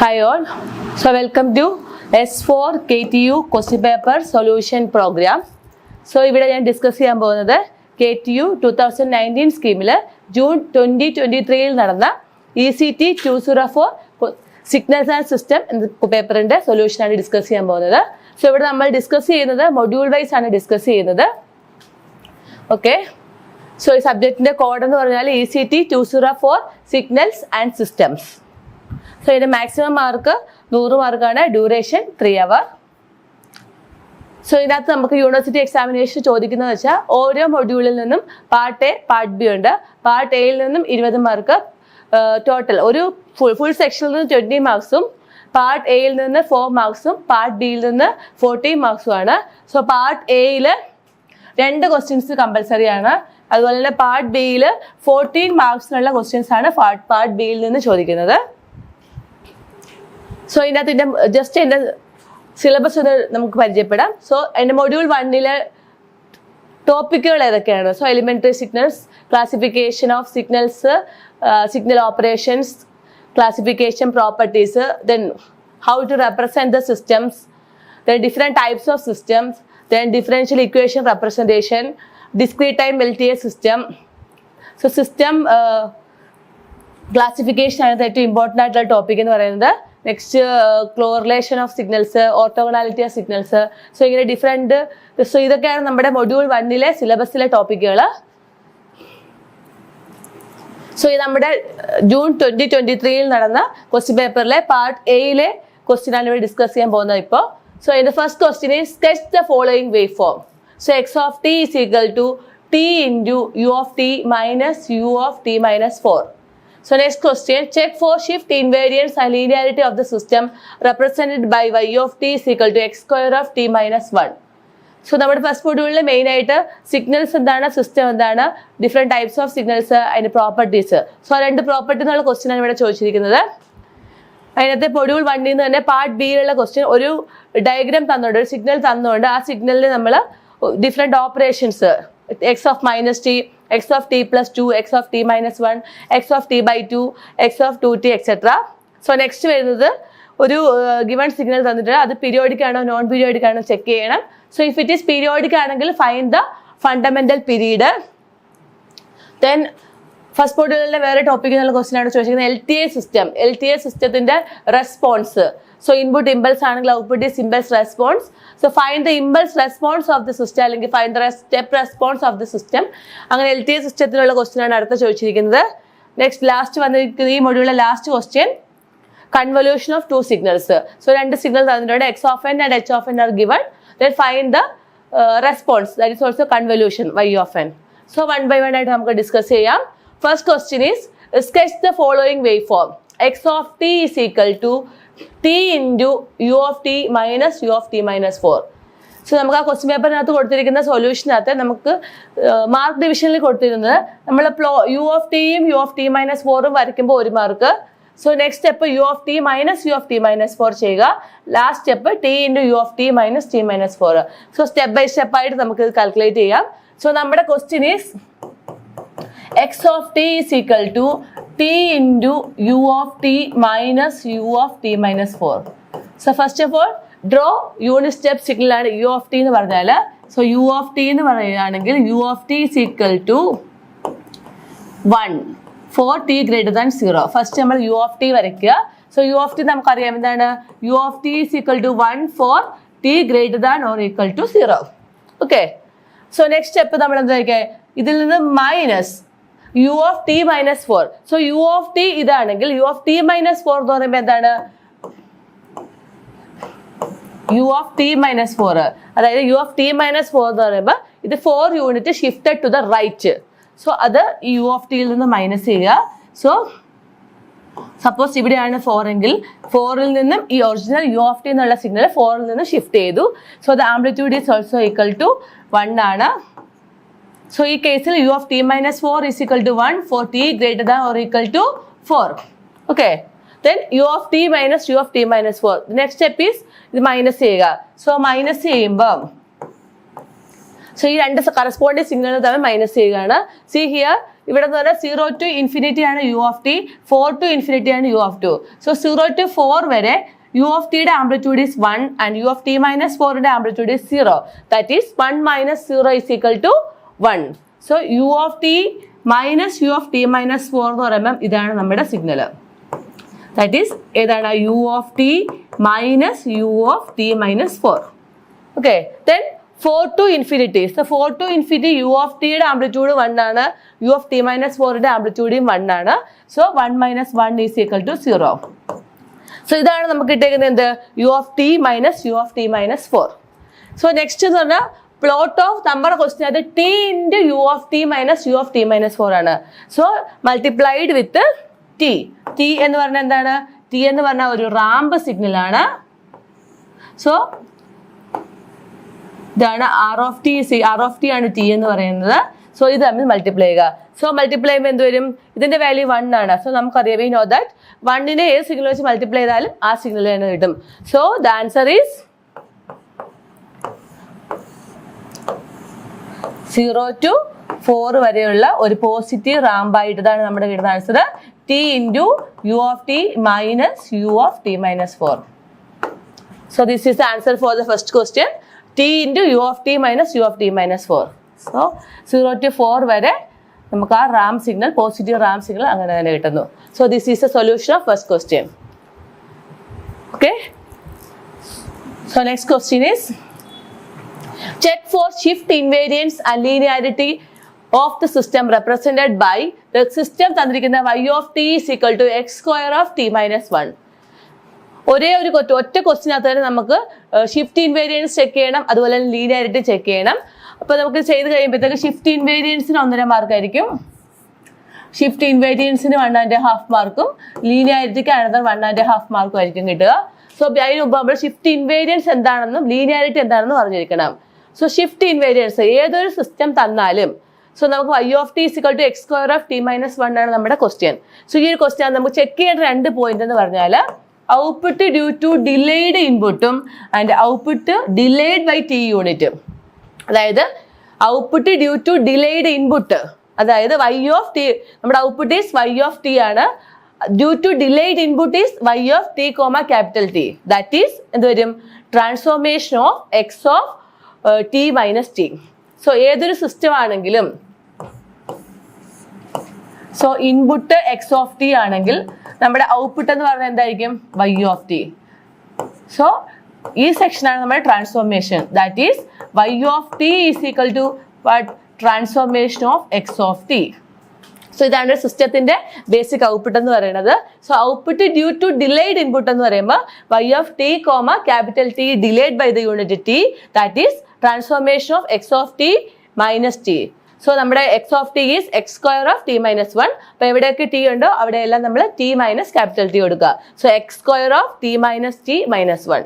Hi all, so welcome to S4 KTU question paper solution program. So ഇവിടെ ഞാൻ discuss ചെയ്യാൻ പോകുന്നത് KTU 2019 സ്കീമിൽ ജൂൺ 2023 നടന്ന ECT 204 സിഗ്നൽസ് ആൻഡ് സിസ്റ്റം എന്ന പേപ്പറിന്റെ സൊല്യൂഷനാണ് ഡിസ്കസ് ചെയ്യാൻ പോകുന്നത്. സോ ഇവിടെ നമ്മൾ ഡിസ്കസ് ചെയ്യുന്നത് മൊഡ്യൂൾ വൈസ് ആണ് ഡിസ്കസ് ചെയ്യുന്നത്. ഓക്കെ, സോ ഈ സബ്ജക്റ്റിന്റെ കോഡ് എന്ന് പറഞ്ഞാൽ ECT 204 signals and systems. So ഇതിന്റെ മാക്സിമം മാർക്ക് 100 മാർക്കാണ്, ഡ്യൂറേഷൻ 3 hours. സോ ഇതിനകത്ത് നമുക്ക് യൂണിവേഴ്സിറ്റി എക്സാമിനേഷൻ ചോദിക്കുന്നത് വെച്ചാൽ ഓരോ മൊഡ്യൂളിൽ നിന്നും പാർട്ട് എ പാർട്ട് ബി ഉണ്ട്. പാർട്ട് എയിൽ നിന്നും 20 മാർക്ക് ടോട്ടൽ, ഒരു ഫുൾ സെക്ഷനിൽ നിന്ന് 20 മാർക്സും പാർട്ട് എയിൽ നിന്ന് 4 മാർക്സും പാർട്ട് ബിയിൽ നിന്ന് 40 മാർക്സും ആണ്. സോ പാർട്ട് എയിൽ 2 ക്വസ്റ്റ്യൻസ് കമ്പൽസറി ആണ്. അതുപോലെ തന്നെ പാർട്ട് ബിയിൽ 14 മാർക്സിനുള്ള ക്വസ്റ്റ്യൻസ് ആണ് പാർട്ട് ബിയിൽ നിന്ന് ചോദിക്കുന്നത്. സോ ഇതിനകത്ത് ജസ്റ്റ് എൻ്റെ സിലബസ് ഒന്ന് നമുക്ക് പരിചയപ്പെടാം. സോ എൻ്റെ മൊഡ്യൂൾ 1 ടോപ്പിക്കുകൾ ഏതൊക്കെയാണ്? So elementary signals, classification of signals, signal operations, classification properties, then how to represent the systems, then different types of systems, then differential equation representation, discrete time LTI system. So system classification ആണ് ഏറ്റവും important ആയിട്ടുള്ള topic എന്ന് പറയുന്നത്. Next correlation of signals, orthogonality of signals. So ഇങ്ങനെ different, so ഇതൊക്കെയാണ് നമ്മുടെ module 1 സിലബസിലെ ടോപ്പിക്കുകൾ. So ഇത് നമ്മുടെ ജൂൺ 2023 നടന്ന ക്വസ്റ്റ്യൻ പേപ്പറിലെ പാർട്ട് എയിലെ ക്വസ്റ്റ്യൻ ആണ് ഇവിടെ ഡിസ്കസ് ചെയ്യാൻ പോകുന്നത് ഇപ്പോൾ. സോ ഇതിന്റെ first question is sketch the following wave form. So x of t is equal to t into u of t minus u of t minus 4. So next question, check for shift invariance and linearity of the system represented by y of t is equal to x square of t minus 1. So നമ്മുടെ first മൊഡ്യൂളിൽ main ആയിട്ട് signals എന്താണ്, system എന്താണ്, different types of signals, അതിൻ്റെ properties. So 2 property എന്നുള്ള question ആണ് ഇവിടെ ചോദിച്ചിരിക്കുന്നത്. അതിനകത്ത് മൊഡ്യൂൾ 1 നിന്ന് തന്നെ പാർട്ട് ബിയിലുള്ള ക്വസ്റ്റ്യൻ ഒരു ഡയഗ്രാം തന്നുകൊണ്ട്, ഒരു സിഗ്നൽ തന്നുകൊണ്ട് ആ സിഗ്നലിൽ നമ്മൾ different operations, x of minus t, x of t plus 2, x of t minus 1, x of t by 2, x of 2t etc. So next വരുന്നത് ഒരു ഗിവൺ സിഗ്നൽ തന്നിട്ട് അത് പീരിയോഡിക് ആണോ നോൺ പീരിയോഡിക് ആണോ ചെക്ക് ചെയ്യണം. So if it is periodic ആണെങ്കിൽ find the fundamental period. Then first മൊഡ്യൂളിലെ വേറെ ടോപ്പിക് എന്നുള്ള ക്വസ്റ്റ്യൻ ആണ് ചോദിച്ചിരിക്കുന്നത് LTI സിസ്റ്റം. LTI സിസ്റ്റത്തിന്റെ റെസ്പോൺസ്. സോ ഇൻപുട്ട് ഇമ്പൾസ് ആണെങ്കിൽ output is impulse response. So find the impulse response of the system, അല്ലെങ്കിൽ find the step response of the system. അങ്ങനെ LTI സിസ്റ്റത്തിലുള്ള question ആണ് അടുത്ത ചോദിച്ചിരിക്കുന്നത്. നെക്സ്റ്റ് ലാസ്റ്റ് വന്നിരിക്കുന്ന ഈ മൊഡ്യൂളിലെ last question, convolution of 2 signals. So 2 signal തന്നിട്ടുണ്ട്, x of n and h of n are given. Then find the response, that is also convolution, y of n. So one by one ആയിട്ട് നമുക്ക് discuss ചെയ്യാം. First question is sketch the following waveform. X of t is equal to t into u of t minus u of t minus 4. So നമുക്ക് ആ question പേപ്പറിനകത്ത് കൊടുത്തിരിക്കുന്ന സൊല്യൂഷനകത്ത് നമുക്ക് mark ഡിവിഷനിൽ കൊടുത്തിരുന്നത് നമ്മൾ യു ഓഫ് ടിയും യു ഓഫ് ടി മൈനസ് 4ഉം വരയ്ക്കുമ്പോൾ 1 mark. So next step u of t minus u of t minus 4 ചെയ്യുക. Last step t into u of t minus t minus 4. So step by step ആയിട്ട് നമുക്ക് ഇത് calculate ചെയ്യാം. So നമ്മുടെ question is x of t is equal to t into u of t minus u of t minus 4. So first of all, draw unit step signal ആണ് u of t എന്ന് പറഞ്ഞാൽ. So u of t എന്ന് പറയുകയാണെങ്കിൽ u of t is equal to 1 for t greater than 0. First നമ്മൾ u of t വരയ്ക്കുക. So u of t നമുക്കറിയാം എന്താണ്, u of t is equal to 1 for t greater than or equal to 0. Okay, so next step നമ്മൾ എന്താ വയ്ക്കുക, ഇതിൽ നിന്ന് minus u of t minus 4. So u of t ഇതാണെങ്കിൽ u of t minus 4 എന്ന് പറയുമ്പോൾ എന്താണ്, u of t minus 4, അതായത് u of t minus 4 എന്ന് പറയുമ്പോൾ ഇത് 4 unit shifted to the right. So അത് ഈ u of t യിൽ നിന്ന് മൈനസ് ചെയ്യുക. സോ സപ്പോസ് ഇവിടെയാണ് 4 എങ്കിൽ 4ൽ നിന്നും ഈ ഒറിജിനൽ u of t എന്നുള്ള സിഗ്നൽ 4ൽ നിന്ന് ഷിഫ്റ്റ് ചെയ്തു. So the amplitude is also equal to 1 ആണ്. സോ ഈ കേസിൽ u of t minus 4 is equal to 1 for t greater than or equal to 4. Okay. Then u of t minus u of t minus 4. The next step is ഇത് minus ചെയ്യുക. So minus ചെയ്യുമ്പോൾ so ഈ രണ്ട് corresponding signal തമ്മിൽ minus ചെയ്യുകയാണ്. C here ഇവിടെ എന്ന് പറഞ്ഞാൽ 0 to infinity ആണ് u of t, 4 to infinity ആണ് u of 2. സോ 0 to 4 വരെ u of t യുടെ amplitude is 1 and u of t minus 4 ന്റെ amplitude is 0. That is 1 minus 0 is equal to 1. So u of t minus u of t minus 4 എന്ന് പറയുമ്പോൾ ഇതാണ് നമ്മുടെ signal. That is ഏതാണ് u of t minus u of t minus 4. Okay, then 4 to infinity. So 4 to infinity u of t യുടെ amplitude 1 ആണ്, u of t minus 4 ന്റെ ആംപ്ലിറ്റ്യൂഡും 1 ആണ്. So 1 minus 1 is equal to 0. So ഇതാണ് നമുക്ക് കിട്ടിയിരിക്കുന്നത് എന്ത്, u of t minus u of t minus 4. So next എന്ന് പറഞ്ഞാൽ പ്ലോട്ട് ഓഫ് നമ്മുടെ ക്വസ്റ്റ്യൻ അത് t into u of t minus u of t minus 4 ആണ്. So multiplied with t. t എന്ന് പറഞ്ഞാൽ എന്താണ്, t എന്ന് പറഞ്ഞാൽ ഒരു റാമ്പ് സിഗ്നൽ ആണ്. സോ ഇതാണ് r of t ആണ് t എന്ന് പറയുന്നത്. സോ ഇത് തമ്മിൽ മൾട്ടിപ്ലൈ ചെയ്യുക. സോ മൾട്ടിപ്ലൈ ചെയ്യുമ്പോൾ എന്ത് വരും, ഇതിന്റെ വാല്യൂ 1 ആണ്. സോ നമുക്കറിയാം, വി നോ ദാറ്റ് 1നെ ഏത് സിഗ്നൽ വെച്ച് മൾട്ടിപ്ലൈ ചെയ്താലും ആ സിഗ്നൽ തന്നെ കിട്ടും. So the answer is 0 to 4 വരെയുള്ള ഒരു പോസിറ്റീവ് റാമ്പായിട്ട് ഇതാണ് നമ്മുടെ കിട്ടുന്ന answer, t into u of t minus u of t minus 4. So this is the answer for the first question, t into u of t minus u of t minus 4. So 0 to 4 വരെ നമുക്ക് ആ Ram signal, positive Ram signal അങ്ങനെ തന്നെ കിട്ടുന്നു. So this is the solution of first question. Okay. So next question is, check for shift invariance and linearity of the system represented by the system തന്നിരിക്കുന്ന y of t is equal to x square of t minus 1. ഒരേ ഒരു ഒറ്റ ക്വസ്റ്റിനകത്ത് തന്നെ നമുക്ക് shift invariance check ചെയ്യണം, അതുപോലെ തന്നെ linearity check ചെയ്യണം. അപ്പോൾ നമുക്ക് ചെയ്ത് കഴിയുമ്പോഴത്തേക്ക് ഷിഫ്റ്റ് ഇൻവേരിയൻസിന് 1.5 മാർക്കായിരിക്കും, ഷിഫ്റ്റ് ഇൻവേരിയൻസിന് 1.5 മാർക്കും, ലീനിയാരിറ്റിക്ക് അനദർ 1.5 മാർക്കും ആയിരിക്കും കിട്ടുക. സോ അതിന് മുമ്പ് നമ്മൾ ഷിഫ്റ്റ് ഇൻവേരിയൻസ് എന്താണെന്നും ലീനിയാരിറ്റി എന്താണെന്നും അറിഞ്ഞിരിക്കണം. സോ ഷിഫ്റ്റ് ഇൻവേരിയൻസ് ഏതൊരു സിസ്റ്റം തന്നാലും, സോ നമുക്ക് y of t is equal to x square of t minus 1 ആണ് നമ്മുടെ ക്വസ്റ്റ്യൻ. സോ ഈ ഒരു ക്വസ്റ്റ്യൻ നമുക്ക് ചെക്ക് ചെയ്യേണ്ട 2 പോയിന്റ് എന്ന് പറഞ്ഞാൽ ഔട്ട്പുട്ട് ഡ്യൂ ടു ഡിലേഡ് ഇൻപുട്ടും and output delayed by t unit. അതായത് output due to delayed input, അതായത് y of t, നമ്മുടെ output is y of t ആണ്, due to delayed input is y of t, capital T. That is എന്ത് വരും, transformation of x of t minus t. So ഏതൊരു system ആണെങ്കിലും, so input x of t ആണെങ്കിൽ നമ്മുടെ output എന്ന് പറഞ്ഞാൽ എന്തായിരിക്കും, y of t. സോ ഈ സെക്ഷനാണ് നമ്മുടെ transformation, that is y of t is equal to what, transformation of x of t. So ഇതാണ് സിസ്റ്റത്തിന്റെ ബേസിക് ഔട്ട്പുട്ട് എന്ന് പറയുന്നത്. So output due to delayed input എന്ന് പറയുമ്പോൾ y of t, capital T delayed by the unit t, that is transformation of x of t minus t. So നമ്മുടെ x of t is x square of t minus 1. അപ്പോൾ എവിടെയൊക്കെ t ഉണ്ടോ അവിടെയെല്ലാം നമ്മൾ t minus capital T കൊടുക്കുക. So x square of t minus t minus 1.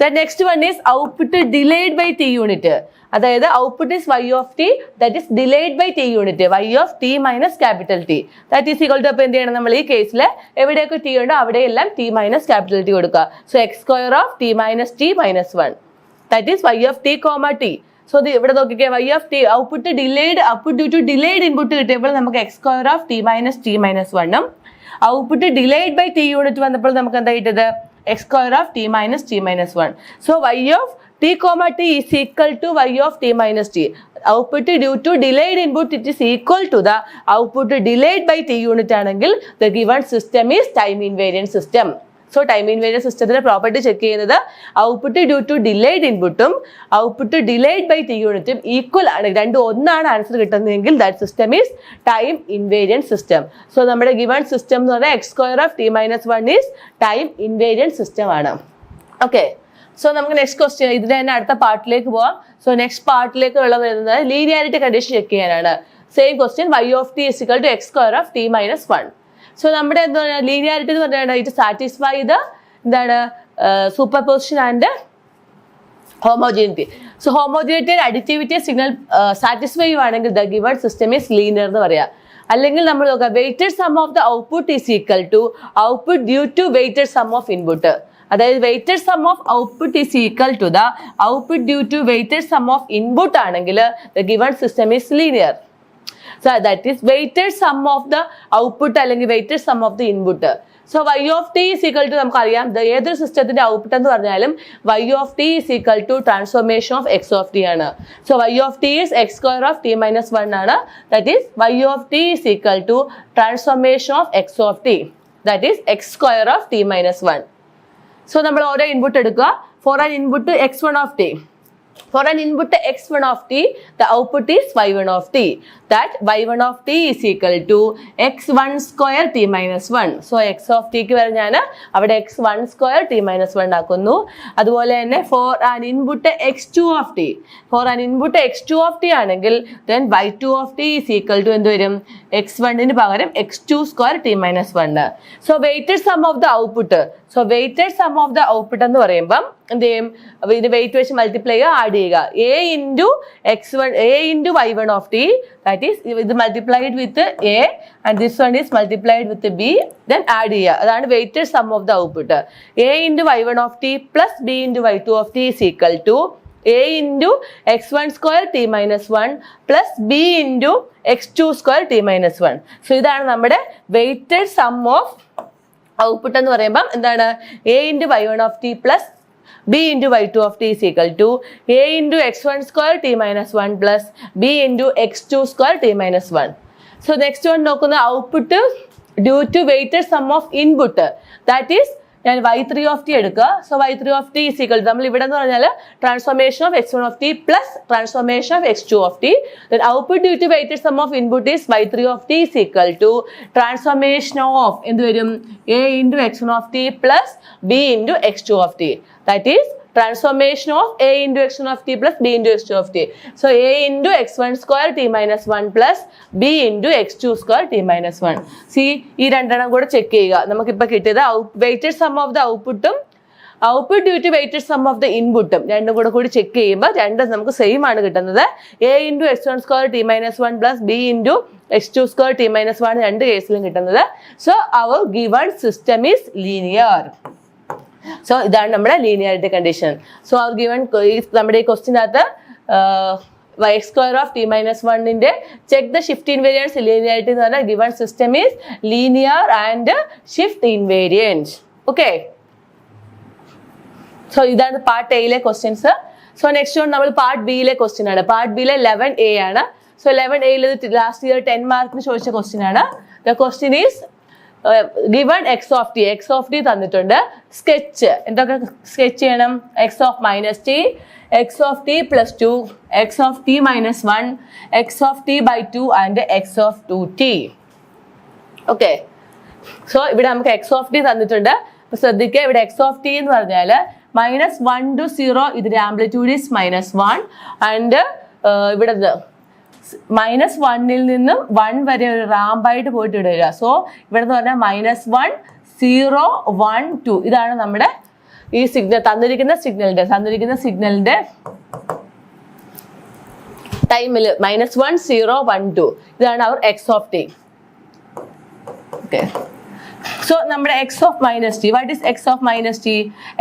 The next one is output delayed by t unit. അതായത് output is y of t, that is delayed by t unit, y of t minus capital T. That is equal to, അപ്പോൾ എന്ത് ചെയ്യണം, നമ്മൾ ഈ കേസിൽ എവിടെയൊക്കെ t ഉണ്ടോ അവിടെയെല്ലാം t മൈനസ് ക്യാപിറ്റൽ T കൊടുക്കുക. So x square of t minus t minus 1, that is y of t, t. So ഇവിടെ നോക്കിക്കേ, y of t output due to delayed input കിട്ടിയപ്പോൾ നമുക്ക് x square of t minus t minus 1ഉം, output delayed by t unit വന്നപ്പോൾ നമുക്ക് എന്താ കിട്ടിയത്, x square of t minus t minus 1. So y of t, t is equal to y of t minus t. Output due to delayed input, it is equal to the output delayed by t unit ആണെങ്കിൽ the given system is time invariant system. So time invariant സിസ്റ്റത്തിന്റെ property check ചെയ്യുന്നത് output due to delayed ഇൻപുട്ടും output delayed by t യൂണിറ്റും equal ആണ്, രണ്ടും ഒന്നാണ് answer കിട്ടുന്നതെങ്കിൽ that system is time invariant system. So നമ്മുടെ ഗിവൺ സിസ്റ്റം എന്ന് പറഞ്ഞാൽ x square of t minus 1 is time invariant system ആണ്. ഓക്കെ, സോ നമുക്ക് നെക്സ്റ്റ് ക്വസ്റ്റ്യൻ, ഇതിന്റെ തന്നെ അടുത്ത പാർട്ടിലേക്ക് പോവാം. സോ നെക്സ്റ്റ് പാർട്ടിലേക്ക് ഉള്ള വരുന്നത് ലീനിയാരിറ്റി കണ്ടീഷൻ ചെക്ക് ചെയ്യാനാണ്. Same question, y of t is equal to x square of t minus 1. So നമ്മുടെ എന്താ പറയുക, ലീനിയാരിറ്റി എന്ന് പറഞ്ഞാൽ ഇറ്റ് സാറ്റിസ്ഫൈ ദ എന്താണ് superposition and homogeneity. So homogeneity and additivity signal satisfy ആണെങ്കിൽ the given system is linear എന്ന് പറയാം. അല്ലെങ്കിൽ നമ്മൾ നോക്കാം, weighted sum of the output is equal to output due to weighted sum of input. അതായത് weighted sum of output is equal to the output due to weighted sum of input ആണെങ്കിൽ the given system is linear. So that is weighted sum of the output അല്ലെങ്കിൽ weighted sum of the input. So y of t is equal to നമുക്കറിയാം ഏതൊരു സിസ്റ്റത്തിന്റെ output എന്ന് പറഞ്ഞാലും y of t is equal to transformation of x of t ആണ്. So y of t is x square of t minus 1 ആണ്. That is y of t is equal to transformation of x of t. That is x square of t minus 1. So നമ്മൾ ഓരോ input എടുക്കുക. For an input x1 of t. For an input x1 of t, the output is y1 of t. That y1 of t is equal to x1 square t minus 1. So x of t ക്ക് വരെ ഞാൻ അവിടെ x1 square t minus 1 ആക്കുന്നു. അതുപോലെ തന്നെ for an input x2 of t. For an input x2 of t ആണെങ്കിൽ then y2 of t is equal to എന്ത് വരും? x1 പകരം x2 square t minus 1. So weighted sum of the output. So weighted sum of the output എന്ന് പറയുമ്പം എന്ത് ചെയ്യും? ഇത് wait വെച്ച് മൾട്ടിപ്ലൈ ചെയ്യുക, ആഡ് ചെയ്യുക. a into x1 a into y1 of t, that is ഇത് multiplied with a and this one is multiplied with b, then add ചെയ്യുക. അതാണ് weighted sum of the output. a into y1 of t plus b into y2 of t is equal to a into x1 square t minus 1 plus b into x2 square t minus 1. So ഇതാണ് നമ്മുടെ weighted sum of output എന്ന് പറയുമ്പം എന്താണ്? a into y1 of t plus b into y2 of t is equal to a into x1 square t minus 1 plus b into x2 square t minus 1. So next one നോക്കുന്ന output due to weighted sum of input. That is ഞാൻ y3 of t എടുക്കുക. So y3 of t is equal to നമ്മൾ ഇവിടെ എന്ന് പറഞ്ഞാൽ transformation of x1 of t plus transformation of x2 of t. Then output due to weighted sum of input is y3 of t is equal to transformation of എന്ത് വരും? a into x1 of t plus b into x2 of t. That is transformation of a into x1 of t plus b into x2 of t. So a into x1 square t minus 1 plus b into x2 square t minus 1. See ഈ രണ്ടെണ്ണം കൂടെ check ചെയ്യുക. നമുക്കിപ്പോൾ കിട്ടിയത് weighted sum of the outputഉം output due to weighted sum of the inputഉം രണ്ടും കൂടി check ചെയ്യുമ്പോൾ രണ്ടും നമുക്ക് സെയിം ആണ് കിട്ടുന്നത്. a into x1 square t minus 1 plus b into x2 square t minus 1 രണ്ട് കേസിലും കിട്ടുന്നത്. So our given system is linear. So ഇതാണ് നമ്മുടെ ലീനിയറിറ്റി കണ്ടീഷൻ. സോ അവർ ഗിവൺ നമ്മുടെ ഈ ക്വസ്റ്റിനകത്ത് y square of t minus 1 check the shift invariance linearity എന്ന് പറഞ്ഞാൽ given system is linear and shift invariant. Okay, so ഇതാണ് പാർട്ട് എയിലെ questions. So next one നമ്മൾ part ബിയിലെ ക്വസ്റ്റ്യൻ ആണ്. പാർട്ട് ബിയിലെ 11A ആണ്. സോ 11A ലാസ്റ്റ് ഇയർ 10 മാർക്കിന് ചോദിച്ച ക്വസ്റ്റ്യൻ ആണ്. The question is given x of t തന്നിട്ടുണ്ട്. സ്കെച്ച് എന്തൊക്കെ സ്കെച്ച് ചെയ്യണം? x of minus t, x of t plus 2, x of t minus 1, x of t by 2 and x of 2t. Okay, so ഇവിടെ നമുക്ക് x of t തന്നിട്ടുണ്ട്. ശ്രദ്ധിക്കുക, ഇവിടെ x of t എന്ന് പറഞ്ഞാൽ -1 to 0 ഇതിന്റെ ആംപ്ലിറ്റ്യൂഡ് ഈസ് -1 ആൻഡ് ഇവിടെ -1 നിന്നും 1 വരെ ഒരു റാമ്പായിട്ട് പോയിട്ട് ഇടുക. സോ ഇവിടെ എന്ന് പറഞ്ഞാൽ -1 0 1 2 ഇതാണ് നമ്മുടെ ഈ സിഗ്നൽ തന്നിരിക്കുന്ന സിഗ്നലിന്റെ ടൈമിൽ -1 0 1 2 ഇതാണ് അവർ x of t. Okay, so നമ്മുടെ x of minus t, what is x of minus t?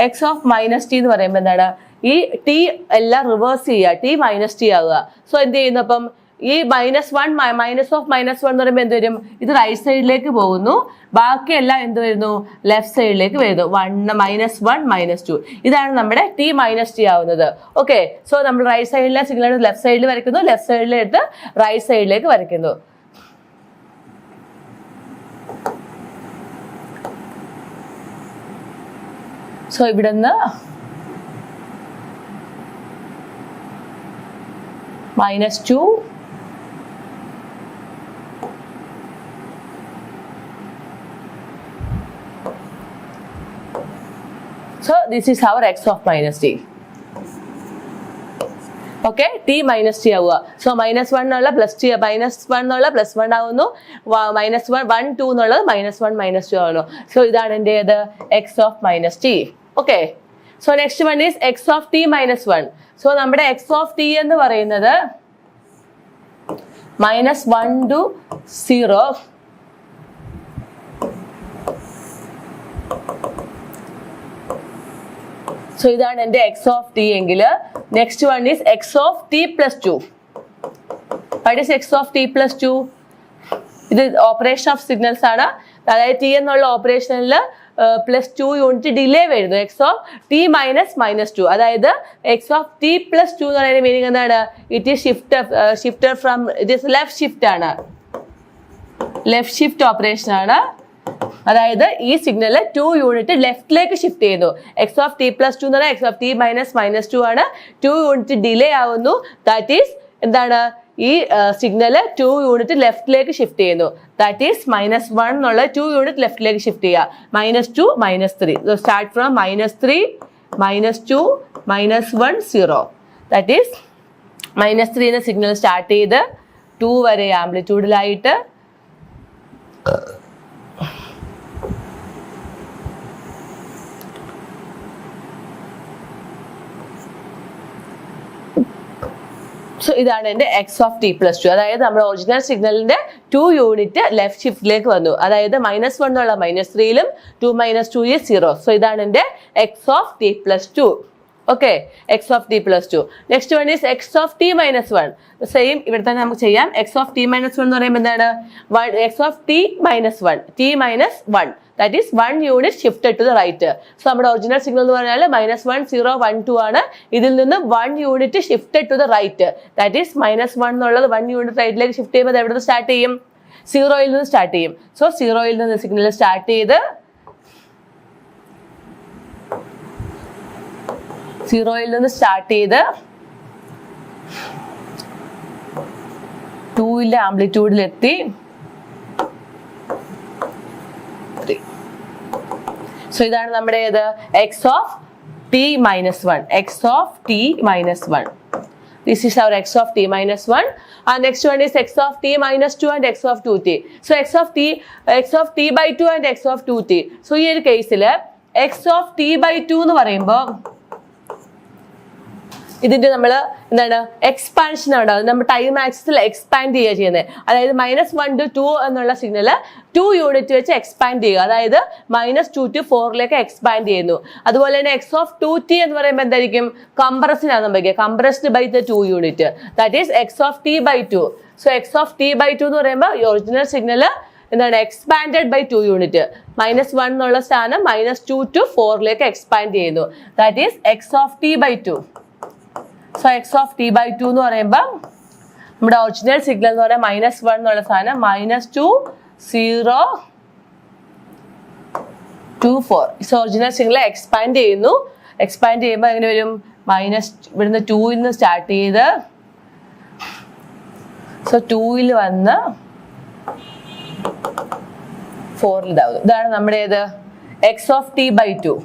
x of minus t എന്ന് പറയുമ്പോൾ എന്താണ്? ഈ t എല്ലാം റിവേഴ്സ് ചെയ്യുക, t മൈനസ് ടി ആവുക. സോ എന്ത് ചെയ്യുന്നു? അപ്പം ഈ -1 മൈനസ് ഓഫ് -1 എന്ന് പറയുമ്പോൾ എന്ത് വരും? ഇത് റൈറ്റ് സൈഡിലേക്ക് പോകുന്നു, ബാക്കിയെല്ലാം എന്ത് വരുന്നു? ലെഫ്റ്റ് സൈഡിലേക്ക് വരുന്നു. -1 -2 ഇതാണ് നമ്മുടെ t മൈനസ് ടി ആവുന്നത്. ഓക്കെ, സോ നമ്മൾ റൈറ്റ് സൈഡിലെ സിഗ്നൽ ലെഫ്റ്റ് സൈഡിൽ വരയ്ക്കുന്നു, ലെഫ്റ്റ് സൈഡിലെടുത്ത് റൈറ്റ് സൈഡിലേക്ക് വരയ്ക്കുന്നു. സോ ഇവിടുന്ന് -2 so this is our x of minus t. Okay, t minus T ആവുക. സോ -1 എന്നുള്ള പ്ലസ് ടി, -1 എന്നുള്ള +1 ആവുന്നു, -1 1 2 എന്നുള്ളത് -1 -2 ആവുന്നു. സോ ഇതാണ് എൻ്റെ ഇത് x of minus t. Okay, so next one is x of t minus 1. So നമ്മുടെ x of t എന്ന് പറയുന്നത് -1 to 0 -1 സോ ഇതാണ് എൻ്റെ എക്സ് ഓഫ് ടി എങ്കിൽ next one is x of T plus two. What is x of T plus two? ഇത് operation of signals ആണ്. അതായത് T എന്നുള്ള ഓപ്പറേഷനിൽ പ്ലസ് 2 യൂണിറ്റ് ഡിലേ വരുന്നു. X of t minus 2. അതായത് X of T plus 2 എന്ന് പറയുന്ന meaning എന്താണ്? It is shifted from it is left shift ആണ്. ലെഫ്റ്റ് ഷിഫ്റ്റ് ഓപ്പറേഷൻ ആണ്. അതായത് ഈ സിഗ്നൽ 2 യൂണിറ്റ് ലെഫ്റ്റിലേക്ക് ഷിഫ്റ്റ് ചെയ്യുന്നു. എക്സ് ഓഫ് ടി പ്ലസ് 2 എന്ന് പറഞ്ഞാൽ എക്സ് ഓഫ് ടി മൈനസ് 2 ആണ്. 2 യൂണിറ്റ് ഡിലേ ആവുന്നു. ദാറ്റ് ഈസ് എന്താണ്? ഈ സിഗ്നൽ 2 യൂണിറ്റ് ലെഫ്റ്റിലേക്ക് ഷിഫ്റ്റ് ചെയ്യുന്നു. ദാറ്റ് ഈസ് -1 എന്നുള്ള 2 യൂണിറ്റ് ലെഫ്റ്റിലേക്ക് ഷിഫ്റ്റ് ചെയ്യുക. -2 -3. Start from -3 -2 -1 0. ദാറ്റ് ഈസ് -3 എന്ന സിഗ്നൽ സ്റ്റാർട്ട് ചെയ്ത് 2 വരെ ആംപ്ലിറ്റ്യൂഡിലായിട്ട് സോ ഇതാണ് എൻ്റെ എക്സ് ഓഫ് ടി പ്ലസ് 2. അതായത് നമ്മുടെ ഒറിജിനൽ സിഗ്നലിന്റെ 2 യൂണിറ്റ് ലെഫ്റ്റ് ഷിഫ്റ്റിലേക്ക് വന്നു. അതായത് -1 എന്നുള്ള -3യിലും 2 - 2 is 0. സോ ഇതാണ് എൻ്റെ X of T plus 2. Okay, X of T plus 2. Next one is x of T -1. Same ഇവിടെ തന്നെ നമുക്ക് ചെയ്യാം. എക്സ് ഓഫ് ടി -1 എന്ന് പറയുമ്പോൾ എന്താണ്? X of T -1 that is 1 unit shifted to the right. So നമ്മുടെ ഒറിജിനൽ സിഗ്നൽ എന്ന് പറഞ്ഞാൽ -1 0 1 2 ആണ്. ഇതിൽ നിന്ന് 1 unit shifted to the right. That is -1 എന്നുള്ളത് 1 യൂണിറ്റ് റൈറ്റിലേക്ക് ഷിഫ്റ്റ് ചെയ്യുമ്പോൾ എവിടെ നിന്ന് സ്റ്റാർട്ട് ചെയ്യും? 0യിൽ നിന്ന് സ്റ്റാർട്ട് ചെയ്യും. സോ 0യിൽ നിന്ന് സിഗ്നൽ സ്റ്റാർട്ട് ചെയ്ത് 2ലെ ആംപ്ലിറ്റ്യൂഡിലെത്തി. സോ ഇതാണ് നമ്മുടെ x of T -1. X of T -1. This is our x of t -1. And next one is x of t -2 and x of 2t. So x of t by 2 and x of 2t. So ഈ ഒരു കേസിൽ x of t by 2 എന്ന് പറയുമ്പോൾ ഇതിന്റെ നമ്മൾ എന്താണ്? Expansion ആണ്. അത് നമ്മൾ ടൈം ആക്സിസിൽ എക്സ്പാൻഡ് ചെയ്യുക ചെയ്യുന്നത്. അതായത് -1 to 2 എന്നുള്ള സിഗ്നൽ 2 യൂണിറ്റ് വെച്ച് എക്സ്പാൻഡ് ചെയ്യുക. അതായത് -2 to 4ലേക്ക് എക്സ്പാൻഡ് ചെയ്യുന്നു. അതുപോലെ തന്നെ എക്സ് ഓഫ് 2t എന്ന് പറയുമ്പോൾ എന്തായിരിക്കും? കംപ്രസ്ഡ് സംഭവിക്കുക. Compressed by the 2 unit. That is x of t by 2. So x of t by 2 എന്ന് പറയുമ്പോൾ ഒറിജിനൽ സിഗ്നൽ എന്താണ്? Expanded by 2 unit. -1 എന്നുള്ള സ്ഥാനം -2 to 4ലേക്ക് എക്സ്പാൻഡ് ചെയ്യുന്നു. That is x of t by 2. So x of t by 2 എന്ന് പറയുമ്പോൾ നമ്മുടെ ഒറിജിനൽ സിഗ്നൽ എന്ന് പറയുമ്പോൾ -1 എന്നുള്ള സാധനം -2 0 2 4. സോ ഒറിജിനൽ സിഗ്നൽ എക്സ്പാൻഡ് ചെയ്യുന്നു. എക്സ്പാൻഡ് ചെയ്യുമ്പോൾ എങ്ങനെ വരും? ഇവിടുന്ന് 2ൽ നിന്ന് സ്റ്റാർട്ട് ചെയ്ത് സോ 2ൽ വന്ന് 4ൽ ഇതാവും. ഇതാണ് നമ്മുടെ x of t by 2.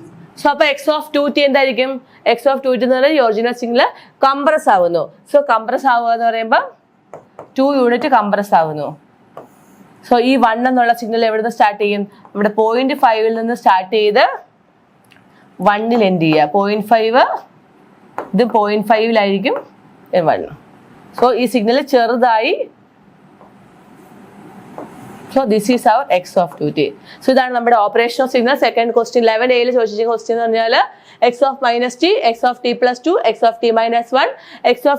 So അപ്പൊ എക്സ് ഓഫ് 2t എന്തായിരിക്കും? എക്സ് ഓഫ് 2t എന്ന് പറയുന്നത് ഒറിജിനൽ സിഗ്നൽ കംപ്രസ് ആവുന്നു. സോ കംപ്രസ് ആവുക എന്ന് പറയുമ്പോൾ 2 യൂണിറ്റ് കംപ്രസ് ആവുന്നു. സോ ഈ 1 എന്നുള്ള സിഗ്നൽ എവിടെ നിന്ന് സ്റ്റാർട്ട് ചെയ്യും? നമ്മുടെ 0.5ൽ നിന്ന് സ്റ്റാർട്ട് ചെയ്ത് 1ൽ എൻഡ് ചെയ്യുക. 0.5 ഇത് 0.5ലായിരിക്കും 1. സോ ഈ സിഗ്നൽ ചെറുതായി. So this is our x of 2t. So ഇതാണ് നമ്മുടെ operation of signal. Second question 11A ചോദിച്ച ക്വസ്റ്റ്യൻ എന്ന് പറഞ്ഞാൽ x of -t, x of t plus 2, x of t -1, x of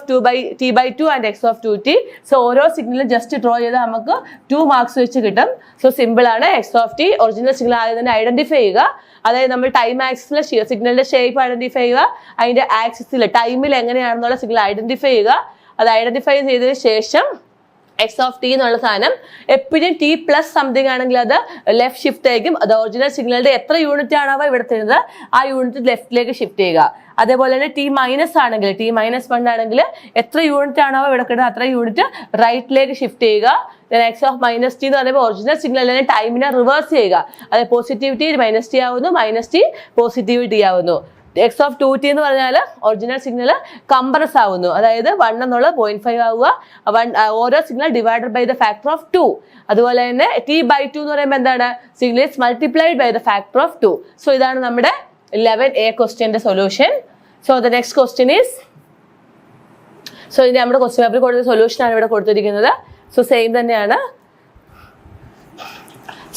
t by 2 and x of 2t. So ഓരോ സിഗ്നലും just draw ചെയ്താൽ നമുക്ക് 2 marks വെച്ച് കിട്ടും. സോ സിമ്പിൾ ആണ്. x of t original signal ആദ്യം തന്നെ ഐഡന്റിഫൈ ചെയ്യുക. അതായത് നമ്മൾ ടൈം ആക്സിസിലെ സിഗ്നലിന്റെ ഷേപ്പ് ഐഡന്റിഫൈ ചെയ്യുക. അതിന്റെ ആക്സിസിൽ ടൈമിൽ എങ്ങനെയാണെന്നുള്ള സിഗ്നൽ ഐഡന്റിഫൈ ചെയ്യുക. അത് ഐഡന്റിഫൈ ചെയ്തതിന് ശേഷം എക്സ് ഓഫ് ടി എന്നുള്ള സാധനം എപ്പോഴും ടി പ്ലസ് സംതിങ് ആണെങ്കിൽ അത് ലെഫ്റ്റ് ഷിഫ്റ്റ് ആയിരിക്കും. അത് ഒറിജിനൽ സിഗ്നലിന്റെ എത്ര യൂണിറ്റ് ആണോ ഇവിടെ തരുന്നത് ആ യൂണിറ്റ് ലെഫ്റ്റിലേക്ക് ഷിഫ്റ്റ് ചെയ്യുക. അതേപോലെ തന്നെ ടി മൈനസ് ആണെങ്കിൽ -1 ആണെങ്കിൽ എത്ര യൂണിറ്റ് ആണോ ഇവിടെ കിട്ടുന്നത് അത്ര യൂണിറ്റ് റൈറ്റിലേക്ക് ഷിഫ്റ്റ് ചെയ്യുക. എക്സ് ഓഫ് -t എന്ന് പറയുമ്പോൾ ഒറിജിനൽ സിഗ്നലിനെ ടൈമിനെ റിവേഴ്സ് ചെയ്യുക. അത് പോസിറ്റിവിറ്റി -t ആവുന്നു, -t പോസിറ്റിവിറ്റി ആവുന്നു. എക്സ് ഓഫ് 2t എന്ന് പറഞ്ഞാൽ ഒറിജിനൽ സിഗ്നൽ കംപ്രസ് ആവുന്നു. അതായത് 1 എന്നുള്ളത് 0.5 ആവുക. ഓരോ signal divided by the factor of 2. അതുപോലെ തന്നെ t by 2 എന്ന് പറയുമ്പോൾ എന്താണ്? Signal is multiplied by the factor of 2. So ഇതാണ് നമ്മുടെ 11A ക്വസ്റ്റ്യന്റെ solution. So the next question is ഇതിന്റെ നമ്മുടെ ക്വസ്റ്റ്യൻ പേപ്പറിൽ കൊടുത്ത സൊല്യൂഷൻ ആണ് ഇവിടെ കൊടുത്തിരിക്കുന്നത്. സോ സെയിം തന്നെയാണ്.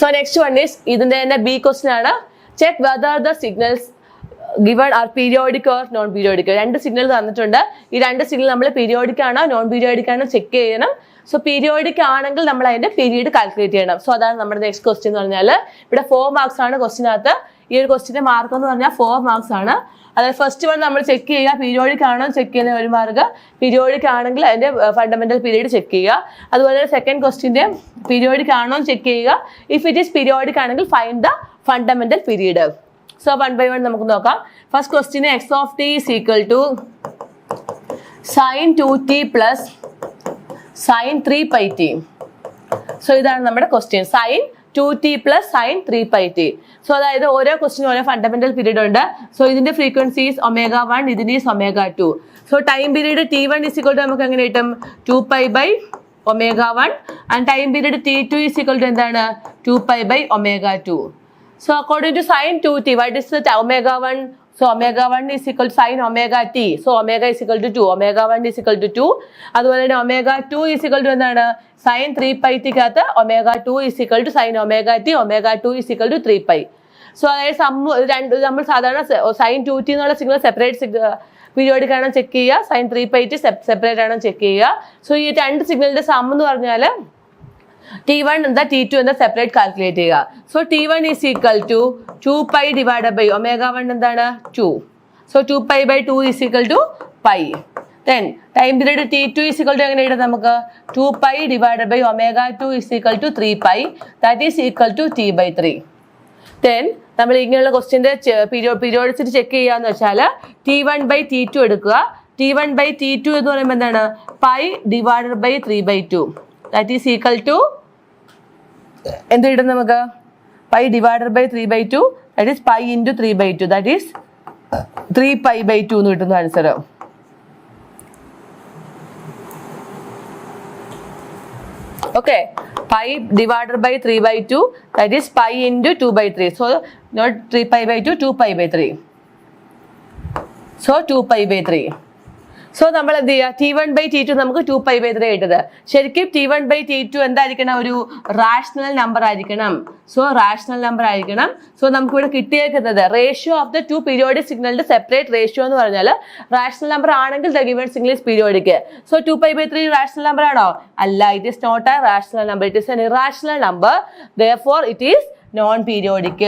സോ നെക്സ്റ്റ് വൺ ഈസ് ഇതിന്റെ തന്നെ ബി ക്വസ്റ്റ്യൻ ആണ്. Check whether the signals given are periodic or non periodic. രണ്ട് സിഗ്നൽ തന്നിട്ടുണ്ട്. ഈ രണ്ട് സിഗ്നൽ നമ്മൾ പീരിയോഡിക് ആണോ നോൺ പീരിയോഡിക് ആണോ ചെക്ക് ചെയ്യണം. സോ പീരിയോഡിക് ആണെങ്കിൽ നമ്മൾ അതിന്റെ പീരീഡ് കാൽക്കുലേറ്റ് ചെയ്യണം. സോ അതാണ് നമ്മുടെ നെക്സ്റ്റ് ക്വസ്റ്റ്യൻ എന്ന് പറഞ്ഞാൽ ഇവിടെ 4 മാർക്സ് ആണ് ക്വസ്റ്റിനകത്ത്. ഈ ഒരു ക്വസ്റ്റിന്റെ മാർക്ക് എന്ന് പറഞ്ഞാൽ 4 മാർക്സ് ആണ്. അതായത് ഫസ്റ്റ് വൺ നമ്മൾ ചെക്ക് ചെയ്യുക പീരിയോഡിക് ആണോ ചെക്ക് ചെയ്യുന്ന ഒരു മാർക്ക്. പീരിയോഡിക് ആണെങ്കിൽ അതിന്റെ ഫണ്ടമെന്റൽ പീരീഡ് ചെക്ക് ചെയ്യുക. അതുപോലെ സെക്കൻഡ് ക്വസ്റ്റിന്റെ പീരിയോഡിക് ആണോ ചെക്ക് ചെയ്യുക. ഇഫ് ഇറ്റ് ഈസ് പീരിയോഡിക് ആണെങ്കിൽ find the fundamental period. So 1 by 1 നമുക്ക് നോക്കാം. First question x of t is equal to sin 2t plus sin 3 pi t. So ഇതാണ് നമ്മുടെ question. sin 2t plus sin 3 pi t. So അതായത് ഓരോ ക്വസ്റ്റിനും ഓരോ fundamental period ഉണ്ട്. So ഇതിന്റെ ഫ്രീക്വൻസീസ് ω1, ഇതിന് ω2. So time period t1 is equal to നമുക്ക് എങ്ങനെ കിട്ടും 2π by ω1 and time period t2 is equal to എന്താണ് 2π by ω2. So according to sin 2t, what is the ω1? So ω1 is equal to sin ωt. So omega is equal to 2. ω1 is equal to 2. അതുപോലെ തന്നെ ω2 is equal to എന്താണ് sin 3π ക്കകത്ത് ω2 is equal to sin ωt. ω2 is equal to 3π. So അതായത് നമ്മൾ സാധാരണ sin 2t എന്നുള്ള signal separate periodic ആണോ check ചെയ്യുക. sin 3π separate ആണോ ചെക്ക് ചെയ്യുക. സോ ഈ രണ്ട് സിഗ്നലിന്റെ സം എന്ന് പറഞ്ഞാൽ T1 എന്താ T2 എന്താ സെപ്പറേറ്റ് കാൽക്കുലേറ്റ് ചെയ്യുക. So T1 is equal to 2π divided by ω1 എന്താണ് 2. So 2π by 2 is equal to π. Then time period T2 is equal to എങ്ങനെ എഴുതാം നമുക്ക് 2π divided by ω2 is equal to 3π. That is equal to T/3. Then നമ്മൾ ഇങ്ങനെയുള്ള ക്വസ്റ്റ്യൻ്റെ periodicity check ചെയ്യാന്ന് വെച്ചാൽ T1 by T2 എടുക്കുക. T1 by T2 എന്ന് പറയുമ്പോൾ എന്താണ് π divided by 3/2. That is equal to എന്ത് കിട്ടും നമുക്ക് π divided by 3/2. That is π into 3/2. That is 3π/2 എന്ന് കിട്ടുന്ന answer. Okay π divided by 3/2. That is π into 2/3. So not 3π/2 2π/3. So 2π/3. So നമ്മൾ എന്ത് ചെയ്യുക T1 by T2 നമുക്ക് 2π/3 കിട്ടത്. ശരിക്കും T1 by T2 എന്തായിരിക്കണം ഒരു റാഷണൽ നമ്പർ ആയിരിക്കണം. സോ റാഷണൽ നമ്പർ ആയിരിക്കണം. സോ നമുക്ക് ഇവിടെ കിട്ടിയേക്കുന്നത് ratio of the two periodic സിഗ്നലിന്റെ സെപ്പറേറ്റ് റേഷ്യോ എന്ന് പറഞ്ഞാൽ റാഷണൽ നമ്പർ ആണെങ്കിൽ the given signal is periodic. So 2π/3 rational number ആണോ? അല്ല, it is not a rational number. It is an irrational number. Therefore it is non-periodic.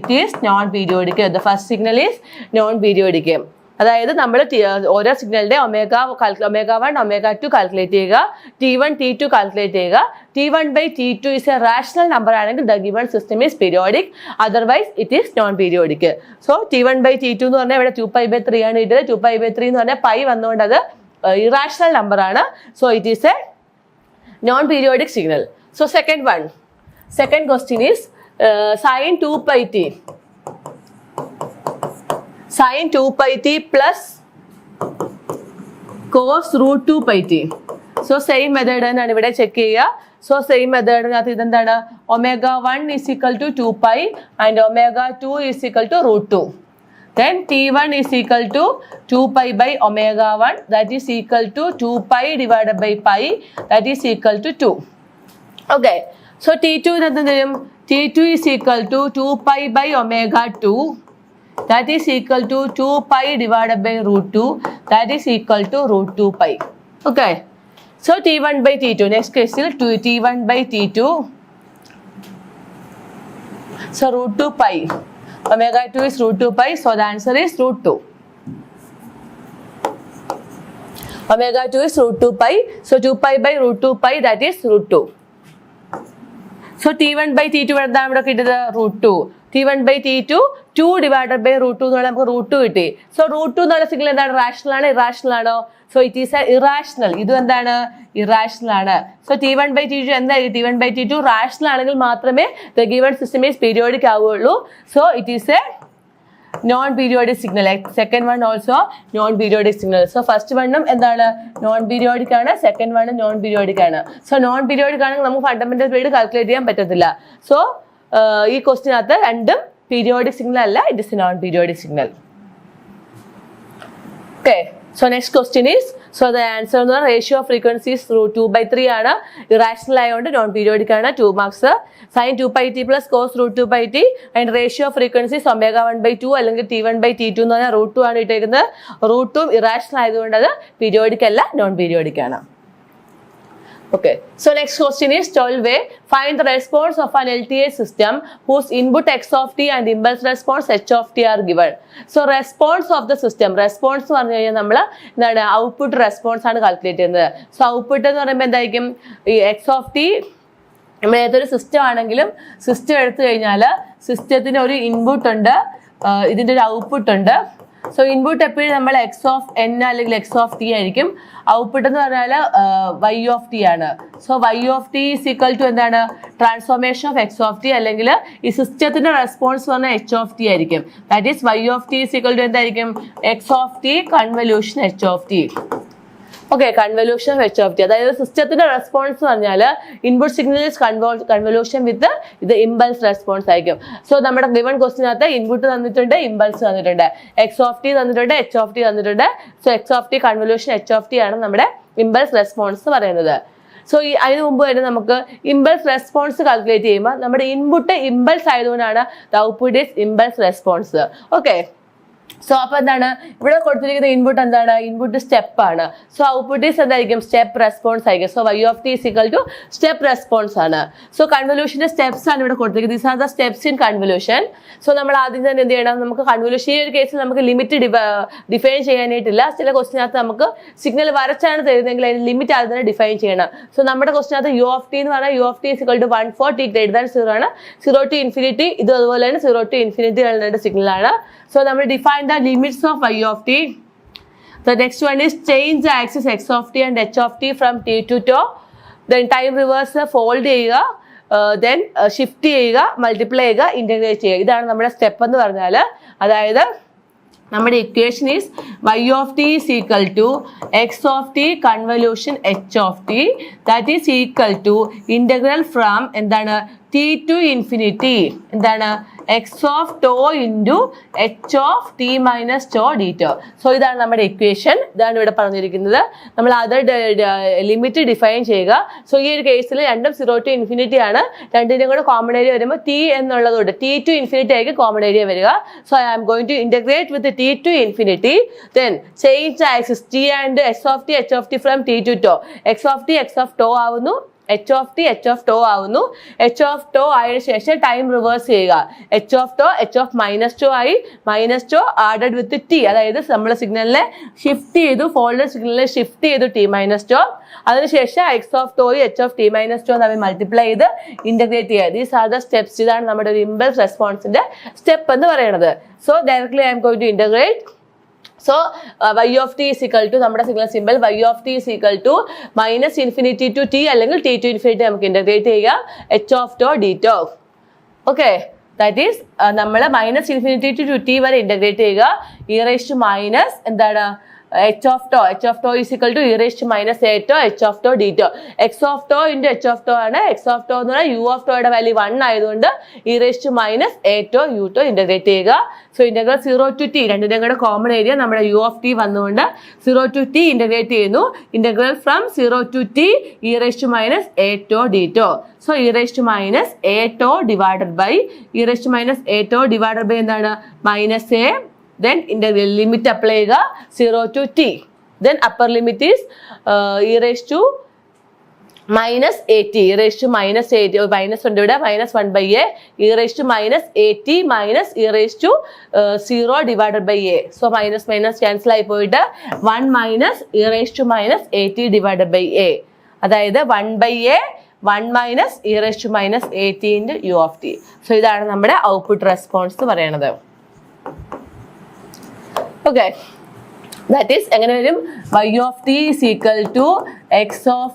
It is non-periodic. The first signal is non-periodic. അതായത് നമ്മൾ ഓരോ സിഗ്നലിന്റെ ω1 ω2 calculate ചെയ്യുക. T1 T2 calculate ചെയ്യുക. T1 by T2 is a rational number ആണെങ്കിൽ the given system is periodic. Otherwise it is non-periodic. So T1 by T2 എന്ന് പറഞ്ഞാൽ ഇവിടെ 2π/3 ആണ് കിട്ടിയത്. 2π/3 എന്ന് പറഞ്ഞാൽ π വന്നുകൊണ്ട് അത് ഇറാഷണൽ നമ്പർ ആണ്. So it is a non-periodic signal. So second question is sin 2πt. sin 2πt plus cos root 2πt. So same method തന്നെയാണ് ഇവിടെ ചെക്ക് ചെയ്യുക. സോ സെയിം മെത്തേഡിനകത്ത് ഇതെന്താണ് ω1 is equal to 2π and ω2 is equal to root 2. Then T1 is equal to 2π by ω1. That is equal to 2π divided by π. That is equal to 2. Okay. So T2 എന്ത് തരും? T2 is equal to 2π by ω2. That is equal to 2π divided by root 2. That is equal to root 2π. Okay. So T1 by T2. Next question, T1 by T2. So root 2π. ω2 is root 2π. So the answer is root 2. ω2 is root 2π. So 2π by root 2π, that is root 2. So T1 by T2 എന്താണ് ഇവിടെ കിട്ടിയത് root 2. T1 by T2 2 divided by root 2 എന്നുള്ള നമുക്ക് root 2 കിട്ടി. So root 2 എന്നുള്ള signal എന്താണ് rational ആണോ irrational ആണോ? So it is A irrational. ഇതും എന്താണ് ഇറാഷണൽ ആണ്. സോ T1 by T2 എന്തായിരിക്കും? T1 by T2 റാഷണൽ ആണെങ്കിൽ മാത്രമേ the given system is periodic ആവുകയുള്ളൂ. So it is a non-periodic signal. Second one also non-periodic signal. So first one എന്താണ് non-periodic ആണ്, second one non-periodic ആണ്. So non-periodic ആണെങ്കിൽ നമുക്ക് fundamental period calculate ചെയ്യാൻ പറ്റത്തില്ല. സോ ഈ ക്വസ്റ്റിനകത്ത് രണ്ടും പീരിയോഡിക് സിഗ്നൽ അല്ല, it is known periodic signal. Okay, So next question is, so the answer on the ratio of frequencies through 2/3 ആണ്. Irrational ആയതുകൊണ്ട് നോൺ പീരിയോഡിക് ആണ്, 2 marks. Sin 2 pi t plus cos root 2 pi t and ratio of frequencies omega 1/2 അല്ലെങ്കിൽ T1/T2 എന്ന് പറഞ്ഞാൽ √2 ആണ് ഇട്ടേക്കുന്നത്. √2 irrational ആയതുകൊണ്ട് അത് പീരിയോഡിക് അല്ല, നോൺ പീരിയോഡിക് ആണ്. Okay, so next question is 12a. Find the response of an LTI system whose input x of t and impulse response h of t are given. So response of the system, response എന്ന് പറഞ്ഞു കഴിഞ്ഞാൽ നമ്മൾ എന്താണ് output response ആണ് calculate ചെയ്യുന്നത്. So output എന്ന് പറയുമ്പോൾ എന്തായിരിക്കും, ഈ എക്സ് ഓഫ് ടി നമ്മൾ ഏതൊരു സിസ്റ്റം ആണെങ്കിലും സിസ്റ്റം എടുത്തു കഴിഞ്ഞാൽ സിസ്റ്റത്തിന് ഒരു ഇൻപുട്ട് ഉണ്ട്, ഇതിൻ്റെ ഒരു ഔട്ട്പുട്ട് ഉണ്ട്. സോ ഇൻപുട്ട് എപ്പോഴും നമ്മൾ എക്സ് ഓഫ് എൻ അല്ലെങ്കിൽ എക്സ് ഓഫ് ടി ആയിരിക്കും. ഔട്ട്പുട്ട് എന്ന് പറഞ്ഞാൽ വൈ ഓഫ് ടി ആണ്. So y of t is equal to എന്താണ്, transformation of x of t, അല്ലെങ്കിൽ ഈ സിസ്റ്റത്തിന്റെ റെസ്പോൺസ് പറഞ്ഞാൽ എച്ച് ഓഫ് ടി ആയിരിക്കും. That is y of t is equal to എന്തായിരിക്കും, x of t convolution h of t. Okay, convolution of h of t, അതായത് സിസ്റ്റത്തിന്റെ response എന്ന് പറഞ്ഞാൽ ഇൻപുട്ട് സിഗ്നൽ കൺവല്യൂഷൻ വിത്ത് ഇത് ഇമ്പൾസ് റെസ്പോൺസ് ആയിരിക്കും. So നമ്മുടെ given ക്വസ്റ്റിനകത്ത് input തന്നിട്ടുണ്ട്, ഇമ്പൾസ് തന്നിട്ടുണ്ട്, എക്സ് ഓഫ് ടി തന്നിട്ടുണ്ട്, എച്ച് ഓഫ് ടി തന്നിട്ടുണ്ട്. So x of t convolution h of t ആണ് നമ്മുടെ ഇമ്പൾസ് റെസ്പോൺസ് എന്ന് പറയുന്നത്. സോ ഈ അതിന് മുമ്പ് തന്നെ നമുക്ക് ഇമ്പൾസ് റെസ്പോൺസ് കാൽക്കുലേറ്റ് ചെയ്യുമ്പോൾ നമ്മുടെ ഇൻപുട്ട് ഇമ്പൾസ് ആയതുകൊണ്ടാണ് the output is impulse response. Okay, so അപ്പൊ എന്താണ് ഇവിടെ കൊടുത്തിരിക്കുന്ന ഇൻപുട്ട് എന്താണ്, ഇൻപുട്ട് സ്റ്റെപ്പ് ആണ്. സോ ഔട്ട്പുട്ട് ഈസ് എന്തായിരിക്കും, സ്റ്റെപ്പ് റെസ്പോൺസ് ആയിരിക്കും. So y of t is equal to step response ആണ്. സോ കൺവല്യൂഷന്റെ സ്റ്റെപ്സ് ആണ് ഇവിടെ കൊടുത്തിരിക്കുന്നത്. These are the steps in convolution. So നമ്മൾ ആദ്യം തന്നെ എന്ത് ചെയ്യണം, നമുക്ക് കൺവല്യൂഷൻ ഈ ഒരു കേസിൽ നമുക്ക് ലിമിറ്റ് ഡിഫൈൻ ചെയ്യാനായിട്ടില്ല. ചില ക്വസ്റ്റിനകത്ത് നമുക്ക് സിഗ്നൽ വരച്ചാണ് തരുന്നതെങ്കിൽ അതിന് ലിമിറ്റ് ആദ്യം തന്നെ ഡിഫൈൻ ചെയ്യണം. സോ നമ്മുടെ ക്വസ്റ്റിനകത്ത് യു ഓഫ് ടി എന്ന് പറഞ്ഞാൽ u of t is equal to 1 for t greater than 0 ആണ്. 0 to infinity ഇത് അതുപോലെ തന്നെ 0 to infinity രണ്ട് സിഗ്നൽ ആണ്. So നമ്മൾ define the limits of y of t. The next one is change the axis x of t and h of t from t to tau. Then time reverse fold ചെയ്യുക, then shift ചെയ്യുക, multiply ചെയ്യുക, integrate ചെയ്യുക. ഇതാണ് നമ്മുടെ step എന്ന് പറഞ്ഞാൽ. അതായത് നമ്മുടെ equation is y of t is equal to x of t convolution h of t, that is equal to integral from എന്താണ് t to infinity എന്താണ് x of tau into h of t minus tau d tau. So ഇതാണ് നമ്മുടെ equation. ഇതാണ് ഇവിടെ പറഞ്ഞിരിക്കുന്നത്. നമ്മൾ other limit define ചെയ്യുക. So ഈ ഒരു കേസിൽ രണ്ടും 0 to infinity ആണ്. രണ്ടിനും കൂടെ കോമൺ ഏരിയ വരുമ്പോൾ t എന്നുള്ളതുകൊണ്ട് t to infinity ആയിരിക്കും കോമൺ ഏരിയ വരിക. So I am going to integrate with t to infinity, then change the axis t and s of t h of t from t to tau. x of t x of tau ആവുന്നു, h of t h of tau ആവുന്നു. h of tau ആയതിനു ശേഷം time reverse ചെയ്യുക. h of tau h of minus tau ആയി, minus tau added വിത്ത് t, അതായത് നമ്മൾ സിഗ്നലിനെ shift ചെയ്തു, ഫോൾഡർ സിഗ്നലിനെ ഷിഫ്റ്റ് ചെയ്തു t മൈനസ് tau. അതിനുശേഷം x of tau h of t minus tau തമ്മിൽ മൾട്ടിപ്ലൈ ചെയ്ത് ഇന്റഗ്രേറ്റ് ചെയ്യുക. These are the steps. ഇതാണ് നമ്മുടെ ഒരു ഇമ്പൾസ് റെസ്പോൺസിന്റെ സ്റ്റെപ്പ് എന്ന് പറയുന്നത്. So directly I M going to integrate. So y of t is equal to നമ്മുടെ signal simple y of t is equal to minus infinity to t അല്ലെങ്കിൽ t to infinity നമുക്ക് integrate ചെയ്യുക, h of tau d tau. Okay, that is നമ്മൾ minus infinity to t വരെ integrate ചെയ്യുക. e raised to minus എന്താണ് h of tau is equal to e raised to minus a tau h of tau d tau. x of tau into h of tau ആണ്. x of tau എന്ന് പറഞ്ഞാൽ u of tau യുടെ value 1 ആയതുകൊണ്ട് e raised to minus a tau u tau integrate ചെയ്യുക. So integral 0 to t രണ്ടിനും കൂടെ common area നമ്മുടെ u of t വന്നുകൊണ്ട് 0 to t ഇന്റഗ്രേറ്റ് ചെയ്യുന്നു. Integral from 0 to t e raised to minus a tau d tau. So e raised to minus a tau divided by e raised to minus a tau divided by എന്താണ് minus a, then integral limit apply ചെയ്യുക 0 to t, then upper limit is e raised to minus 80, e raised to minus 80, minus ഉണ്ട് ഇവിടെ, minus 1 by a, e raised to minus 80 minus e raised to 0 divided by a. So minus minus cancel ആയി പോയിട്ട് 1 minus e raised to minus 80 divided by a, അതായത് 1 by a 1 minus e raised to minus 80 into u of t. So ഇതാണ് നമ്മുടെ output response എന്ന് പറയുന്നത്. Okay, that is എങ്ങനെ വരും, y of t is equal to x of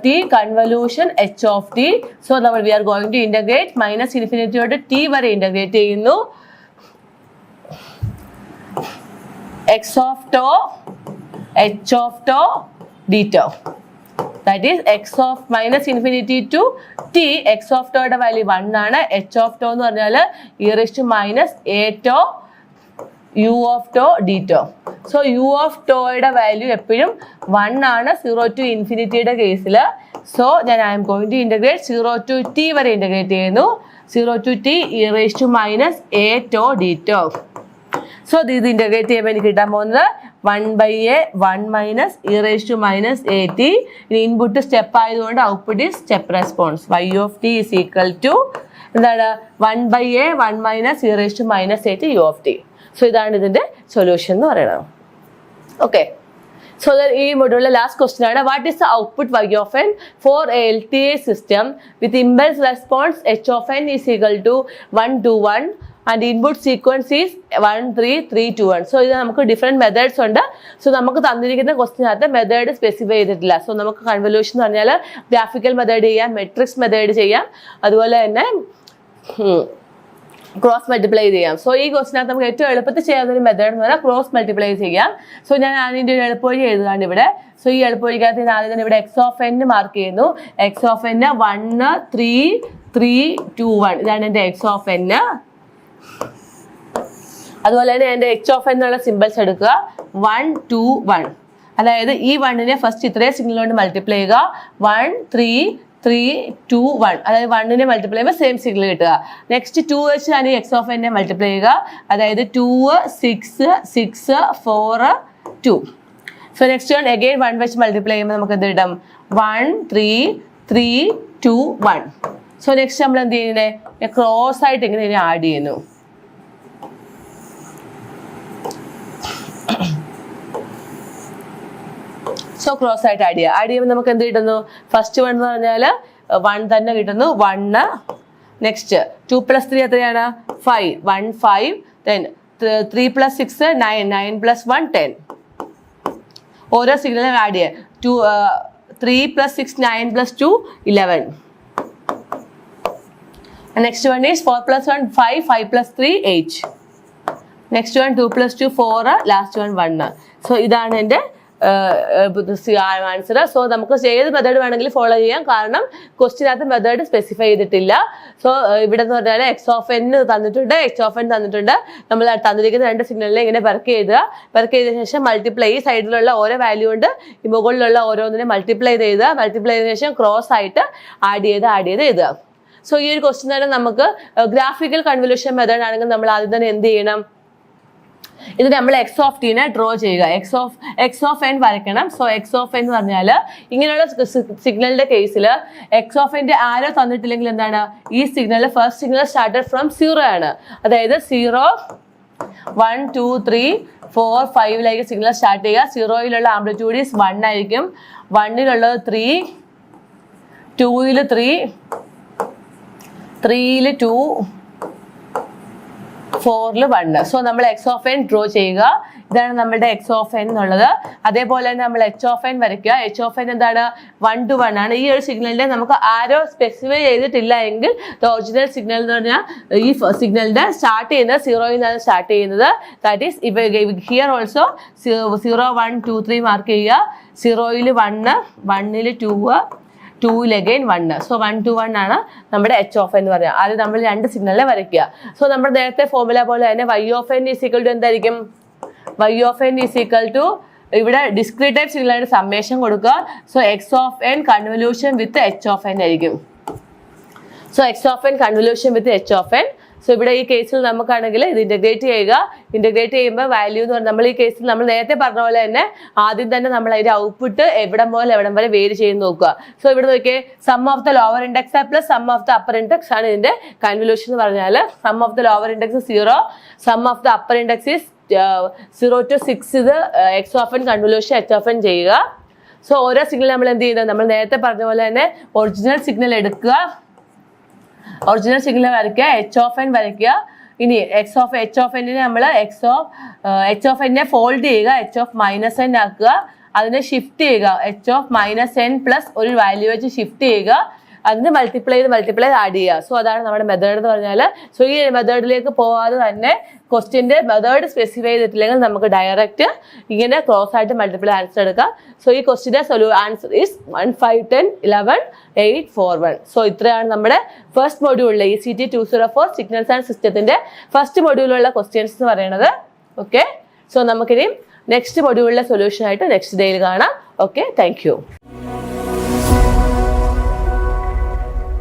t convolution h of t. So നമ്മൾ we are going to integrate minus infinity തൊട്ട് t വരെ integrate ചെയ്യുന്നു. x of tau h of tau d tau, that is x of minus infinity to t, x of tau യുടെ value 1 ആണ്. h of tau എന്ന് പറഞ്ഞാൽ e raised to minus a tau u of tau d tau. So u of ടോയുടെ value എപ്പോഴും 1 ആണ് 0 to ഇൻഫിനിറ്റിയുടെ കേസിൽ. So ഞാൻ I M going to integrate 0 to t വരെ ഇന്റഗ്രേറ്റ് ചെയ്യുന്നു. 0 to t e raised to minus a tau d tau. So ഇത് integrate ചെയ്യുമ്പോൾ എനിക്ക് കിട്ടാൻ പോകുന്നത് 1/a 1 minus e raised to minus at. ഇനി ഇൻപുട്ട് സ്റ്റെപ്പ് ആയതുകൊണ്ട് output is step response. y of t is equal to എന്താണ് 1/a 1 minus e raised to minus at u of t. So ഇതാണ് ഇതിന്റെ solution എന്ന് പറയുന്നത്. Okay, so ഈ മൊഡ്യൂളിലെ last question ആണ്, what is the output y of n for a LTI system with impulse response h of n is equal to 1 to 1 and input sequence is 1 3 3 2 1. So ഇത് നമുക്ക് different methods ഉണ്ട്. So നമുക്ക് തന്നിരിക്കുന്ന ക്വസ്റ്റിനകത്ത് method specify ചെയ്തിട്ടില്ല. So നമുക്ക് convolution എന്ന് പറഞ്ഞാൽ ഗ്രാഫിക്കൽ മെത്തേഡ് ചെയ്യാം, മെട്രിക്സ് മെത്തേഡ് ചെയ്യാം, അതുപോലെ തന്നെ ക്രോസ് മൾട്ടിപ്ലൈ ചെയ്യാം. സോ ഈ ക്വസ്റ്റിനകത്ത് നമുക്ക് ഏറ്റവും എളുപ്പത്തിൽ ചെയ്യാവുന്ന ഒരു മെത്തേഡ് എന്ന് പറഞ്ഞാൽ ക്രോസ് മൾട്ടിപ്ലൈ ചെയ്യാം. സോ ഞാൻ അതിൻ്റെ ഒരു എളുപ്പവഴി എഴുതുകയാണ് ഇവിടെ. സോ ഈ എളുപ്പവഴിക്കകത്ത് ഞാൻ ആദ്യം തന്നെ ഇവിടെ എക്സ് ഓഫ് എൻ മാർക്ക് ചെയ്യുന്നു. എക്സ് ഓഫ് എൻ 1 3 3 2 1 ഇതാണ് എൻ്റെ എക്സ് ഓഫ് എൻ. അതുപോലെ തന്നെ എൻ്റെ എച്ച് ഓഫ് എന്നുള്ള സിമ്പിൾസ് എടുക്കുക 1 2 1. അതായത് ഈ 1നെ ഫസ്റ്റ് ഇത്രയും സിഗ്നൽ കൊണ്ട് മൾട്ടിപ്ലൈ ചെയ്യുക. 1 3 3 2 1. അതായത് 1നെ മൾട്ടിപ്ലൈ ചെയ്യുമ്പോൾ സെയിം സിഗ്നൽ കിട്ടുക. നെക്സ്റ്റ് 2 വെച്ച് ഞാൻ ഈ എക്സ് ഓഫ് എന്നെ മൾട്ടിപ്ലൈ ചെയ്യുക. അതായത് 2 6 6 4 2. സോ നെക്സ്റ്റ് വൺ അഗെയിൻ 1 വെച്ച് മൾട്ടിപ്ലൈ ചെയ്യുമ്പോൾ നമുക്ക് എന്ത് കിട്ടും 1 3 3 2 1. സോ നെക്സ്റ്റ് നമ്മൾ എന്ത് ചെയ്യുന്നത് ക്രോസ് ആയിട്ട് ഇങ്ങനെ ആഡ് ചെയ്യുന്നു. സോ ക്രോസ് ആയിട്ട് ആഡ് ചെയ്യുമ്പോൾ നമുക്ക് എന്ത് കിട്ടുന്നു, ഫസ്റ്റ് 1 എന്ന് പറഞ്ഞാൽ 1 തന്നെ കിട്ടുന്നു 1. നെക്സ്റ്റ് 2 + 3 എത്രയാണ് 5 1 5. ദെൻ 3 + 6 9 9 + 1 10. ഓരോ സിഗ്നലും ആഡ് ചെയ്യുക. 3 + 6 9 + 2 11. Next one is 4 + 1 5 5 + 3 8. Next one 2 + 2 4. Last one 1. So ഇതാണ് എൻ്റെ ആൻസർ. സോ നമുക്ക് ഏത് മെത്തേഡ് വേണമെങ്കിലും ഫോളോ ചെയ്യാം, കാരണം ക്വസ്റ്റിനകത്ത് മെത്തേഡ് സ്പെസിഫൈ ചെയ്തിട്ടില്ല. സോ ഇവിടെ എന്ന് പറഞ്ഞാൽ എക്സ് ഓഫ് എൻ തന്നിട്ടുണ്ട്, എച്ച് ഓഫ് എൻ തന്നിട്ടുണ്ട്. നമ്മൾ തന്നിരിക്കുന്ന 2 സിഗ്നലിനെ ഇങ്ങനെ പെർക്ക് ചെയ്തതിനു ശേഷം മൾട്ടിപ്ലൈ, ഈ സൈഡിലുള്ള ഓരോ വാല്യൂ കൊണ്ട് ഈ മുകളിലുള്ള ഓരോന്നിനെ മൾട്ടിപ്ലൈ ചെയ്തതിനു ശേഷം ക്രോസ് ആയിട്ട് ആഡ് ചെയ്ത് എഴുതുക. സോ ഈ ഒരു ക്വസ്റ്റ്യൻ തന്നെ നമുക്ക് ഗ്രാഫിക്കൽ കൺവല്യൂഷൻ മെത്തേഡ് ആണെങ്കിൽ നമ്മൾ ആദ്യം തന്നെ എന്ത് ചെയ്യണം, ഇത് നമ്മൾ എക്സ് ഓഫ് ടീനെ ഡ്രോ ചെയ്യുക. എക്സ് ഓഫ് എൻ വരയ്ക്കണം. സോ എക്സ് ഓഫ് എൻ എന്ന് പറഞ്ഞാൽ ഇങ്ങനെയുള്ള സിഗ്നലിന്റെ കേസിൽ എക്സ് ഓഫ് എൻ്റെ ആരോ തന്നിട്ടില്ലെങ്കിൽ എന്താണ്, ഈ signal first signal started from 0 ആണ്. അതായത് 0 1 2 3 4 5 സിഗ്നൽ സ്റ്റാർട്ട് ചെയ്യുക. 0യിലുള്ള ആംപ്ലിറ്റ്യൂഡ് ഈസ് 1 ആയിരിക്കും. 1ലുള്ളത് 3, 2ൽ 3, 3ൽ 2, 4ൽ 1. സോ നമ്മൾ എക്സ് ഓഫ് എൻ ഡ്രോ ചെയ്യുക. ഇതാണ് നമ്മുടെ എക്സ് ഓഫ് എൻ എന്നുള്ളത്. അതേപോലെ തന്നെ നമ്മൾ എച്ച് ഓഫ് എൻ വരയ്ക്കുക. എച്ച് ഓഫ് എൻ എന്താണ് 1 to 1 ആണ്. ഈ ഒരു സിഗ്നലിന്റെ നമുക്ക് ആരോ സ്പെസിഫൈ ചെയ്തിട്ടില്ല എങ്കിൽ ഒറിജിനൽ സിഗ്നൽ എന്ന് പറഞ്ഞാൽ ഈ സിഗ്നലിന്റെ സ്റ്റാർട്ട് ചെയ്യുന്നത് 0യിൽ നിന്നാണ് സ്റ്റാർട്ട് ചെയ്യുന്നത്. That is here also 0 1 2 3 mark ചെയ്യുക. 0ൽ 1, 1ൽ 2, 2ൽ again 1. സോ 1 to 1 ആണ് നമ്മുടെ എച്ച് ഓഫ് എൻ എന്ന് പറയുക. ആദ്യം നമ്മൾ 2 സിഗ്നലിനെ വരയ്ക്കുക. സോ നമ്മുടെ നേരത്തെ ഫോർമുല പോലെ തന്നെ y of n is equal to എന്തായിരിക്കും, y of n is equal to ഇവിടെ ഡിസ്ക്രീറ്റ് ടൈപ്പ് സിഗ്നലിന്റെ സമ്മേഷൻ കൊടുക്കുക. So x of n convolution with h of n ആയിരിക്കും. So x of n convolution with h of n. So ഇവിടെ ഈ കേസിൽ നമുക്കാണെങ്കിൽ ഇത് ഇന്റഗ്രേറ്റ് ചെയ്യുക. ഇന്റഗ്രേറ്റ് ചെയ്യുമ്പോൾ വാല്യൂ എന്ന് പറഞ്ഞാൽ നമ്മൾ ഈ കേസിൽ നമ്മൾ നേരത്തെ പറഞ്ഞ പോലെ തന്നെ ആദ്യം തന്നെ നമ്മൾ അതിന്റെ ഔട്ട്പുട്ട് എവിടം മുതൽ എവിടം വരെ വേരി ചെയ്ത് നോക്കുക. സോ ഇവിടെ നോക്കിയേ, sum of the lower index plus sum of the upper index ആണ് ഇതിന്റെ കൺവല്യൂഷൻ എന്ന് പറഞ്ഞാൽ. Sum of the lower index 0, sum of the upper index is 0 to 6. ഇത് x of n convolution h of n ചെയ്യുക. So ഓരോ signal നമ്മൾ എന്ത് ചെയ്യുന്നത്, നമ്മൾ നേരത്തെ പറഞ്ഞ പോലെ തന്നെ ഒറിജിനൽ സിഗ്നൽ എടുക്കുക, ഒറിജിനൽ സിഗ്നൽ വരയ്ക്കുക, എച്ച് ഓഫ് എൻ വരയ്ക്കുക. ഇനി എച്ച് ഓഫ് എന്നിനെ നമ്മൾ എച്ച് ഓഫ് എന്നെ ഫോൾഡ് ചെയ്യുക, എച്ച് ഓഫ് മൈനസ് എൻ ആക്കുക, അതിനെ ഷിഫ്റ്റ് ചെയ്യുക, H of minus N plus ഒരു വാല്യൂ വെച്ച് ഷിഫ്റ്റ് ചെയ്യുക, അതിന് മൾട്ടിപ്ലൈ ചെയ്ത് ആഡ് ചെയ്യുക. സോ അതാണ് നമ്മുടെ മെത്തേഡ് എന്ന് പറഞ്ഞാൽ. സോ ഈ മെത്തേഡിലേക്ക് പോകാതെ തന്നെ ക്വസ്റ്റ്യൻ്റെ മെത്തേഡ് സ്പെസിഫൈ ചെയ്തിട്ടില്ലെങ്കിൽ നമുക്ക് ഡയറക്റ്റ് ഇങ്ങനെ ക്രോസ് ആയിട്ട് മൾട്ടിപ്ലൈ ആൻസർ എടുക്കാം. സോ ഈ ക്വസ്റ്റ്യൻ്റെ ആൻസർ ഈസ് 1 5 10 11 8 4 1. സോ ഇത്രയാണ് നമ്മുടെ ഫസ്റ്റ് മൊഡ്യൂളിലെ ECT 204 സിഗ്നൽസ് ആൻഡ് സിസ്റ്റത്തിന്റെ ഫസ്റ്റ് മൊഡ്യൂളിലുള്ള ക്വസ്റ്റ്യൻസ് എന്ന് പറയുന്നത്. ഓക്കെ, സോ നമുക്കിനി നെക്സ്റ്റ് മൊഡ്യൂളിലെ സൊല്യൂഷൻ ആയിട്ട് നെക്സ്റ്റ് ഡേയിൽ കാണാം. Okay, thank you.